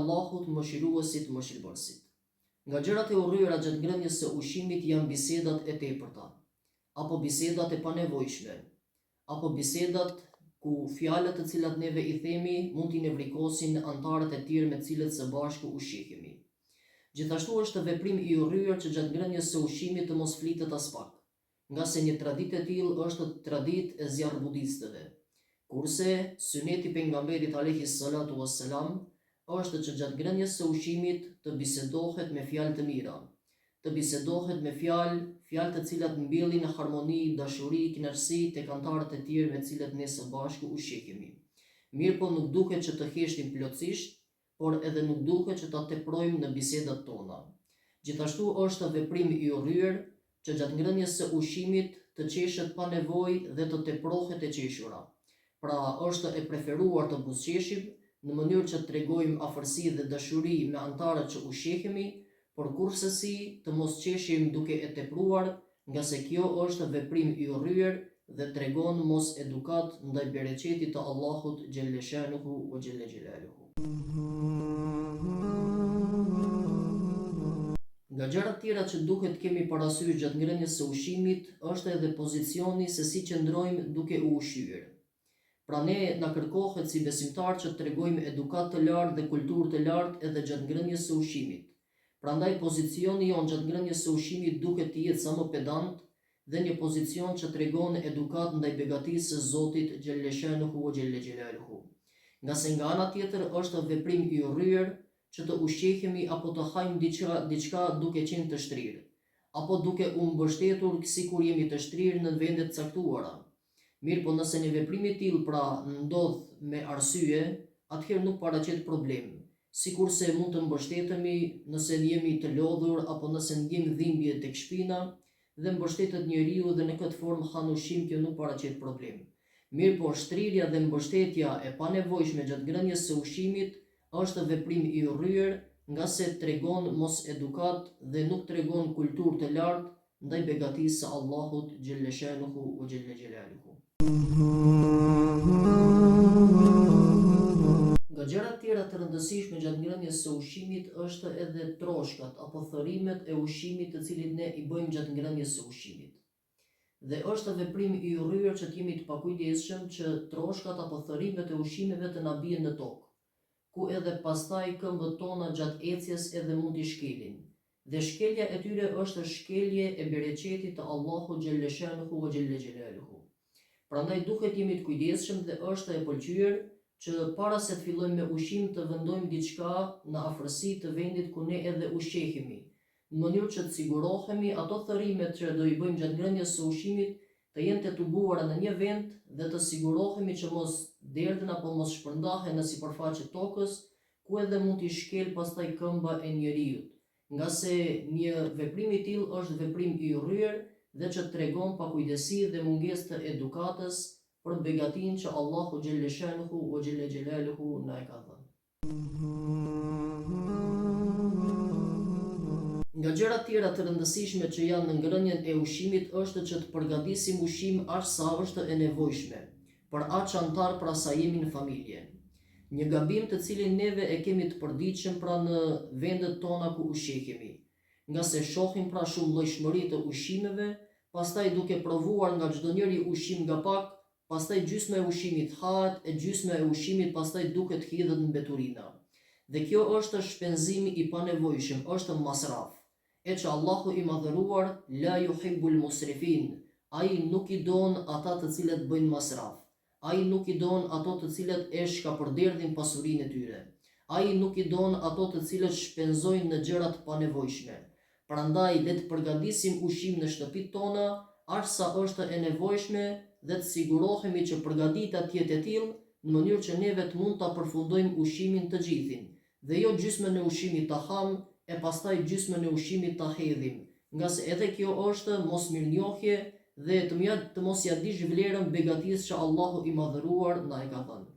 Allahut mëshiruesit mëshirbërësit. Nga gjërat e urryera gjatë ngrënies së ushqimit janë bisedat e tepërta, apo bisedat e panevojshme, apo bisedat ku fjalët të cilat neve i themi mund t'i nevrikosin antarët e tjerë me cilët së bashku ushqihemi. Gjithashtu është veprim i urryer që gjatë ngrënies së ushqimit të mos flitet as pak, nga se një traditë e tillë është traditë e zjarrbudistëve. Kurse syneti pejgamberit alayhi salatu wassalam është që gjatë ngrënies së ushqimit të bisedohet me fjalë të mira, të bisedohet me fjalë të cilat mbjellin harmoni, dashuri, kënaqësi tek antarët e tjerë me cilët ne së bashku ushqihemi. Mirë po nuk duhet që të heshtim plotësisht, por edhe nuk duhet që ta teprojmë në bisedat tona. Gjithashtu është veprim i urryer që gjatë ngrënies së ushqimit të qeshet pa nevojë dhe të teprohet e qeshura. Pra është e preferuar të buzëqeshim në mënyrë që të tregojmë afërsi dhe dashuri me antarët që ushqehemi, por kurse të mos qeshim duke e tepruar, nga se kjo është veprim i urryer dhe tregon mos edukat ndaj bereqetit të Allahut xhelle shanuhu wa xhelle xhelaluhu. Nga gjërat tjera që duhet kemi parasysh gjatë ngrënies së ushqimit është edhe pozicioni se si qëndrojmë duke u ushqyer. Pra ne na kërkohet si besimtar që të tregojmë edukat të lartë dhe kulturë të lartë edhe gjatë ngrënies së ushqimit. Prandaj pozicioni jon gjatë ngrënies së ushqimit duhet të jetë sa më pedant dhe një pozicion që tregon edukat ndaj begatisë së Zotit xhelle shanuhu wa xhelle xhelaluhu. Nga se nga ana tjetër është veprim i urryer që të ushqehemi apo të hajmë diçka duke qenë të shtrirë, apo duke u mbështetur sikur jemi të shtrirë në vende të caktuara. Mirë po nëse një veprim i tillë pra ndodh me arsye, atëherë nuk paraqet problem. Sikurse mund të mbështetemi nëse jemi të lodhur apo nëse ndjejmë dhimbje tek shpina dhe mbështetet njeriu dhe në këtë formë han ushqim, kjo nuk paraqet problem. Mirë po shtrirja dhe mbështetja e panevojshme gjatë ngrënies së ushqimit është veprim i urryer, nga se tregon mos edukat dhe nuk tregon kulturë të lartë ndaj begatisë së Allahut xhelle shanuhu wa xhelle xhelaluhu. Nga gjërat tjera të rëndësishme gjatë ngrënies së ushqimit është edhe troshkat apo thërimet e ushqimit të cilit ne i bëjmë gjatë ngrënies së ushqimit. Dhe është veprim i urryer që të jemi të pakujdesshëm që troshkat apo thërimet e ushqimeve të na bien në tokë, ku edhe pastaj këmbët tona gjatë ecjes edhe mund t'i shkelin. Dhe shkelja e tyre është shkelje e bereqetit të Allahut xhelle shanuhu wa xhelle xhelaluhu. Prandaj duhet jemi të kujdesshëm dhe është e pëlqyer që para se të fillojmë me ushqim të vendojmë diçka në afërsi të vendit ku ne edhe ushqehemi, në mënyrë që të sigurohemi ato thërimet që do i bëjmë gjatë ngrënies së ushqimit të jenë të tubuara në një vend dhe të sigurohemi që mos derdhen apo mos shpërndahen në sipërfaqe tokës, ku edhe mund t'i shkel pastaj këmba e njeriut. Nga se një veprim i tillë është veprim i urryer dhe që tregon pakujdesi dhe mungesë të edukatës për begatinë që Allahu xhelle shanuhu wa xhelle xhelaluhu na e ka dhënë. Nga gjërat tjera të rëndësishme që janë në ngrënien e ushqimit është që të përgatisim ushqim aq sa është e nevojshme, për aq antar pra sa jemi në familje. Një gabim të cilin neve e kemi të përditshëm pra në vendet tona ku ushqehemi, nga se shohim pra shumë llojshmëri të ushqimeve, pastaj duke provuar nga çdo njëri ushqim nga pak, pastaj gjysma e ushqimit hahet e gjysma e ushqimit pastaj duket hidhet në mbeturina. Dhe kjo është shpenzim i panevojshëm, është masraf. E që Allahu i madhëruar la yuhibbul musrifin, ai nuk i don ata të cilët bëjnë masraf. Ai nuk i don ato të cilët e shkapërderdhin pasurinë e tyre. Ai nuk i don ato të cilët shpenzojnë në gjëra të panevojshme. Prandaj le të përgatisim ushqim në shtëpitë tona, aq sa është e nevojshme dhe të sigurohemi që përgatitja të jetë e tillë në mënyrë që neve të mund ta përfundojmë ushqimin të gjithin, dhe jo gjysmën e ushqimit ta ham e pastaj gjysmën e ushqimit ta hedhim, nga se edhe kjo është mosmirnjohje dhe të mos ja dish vlerën begatisë që Allahu i madhëruar na e ka dhënë.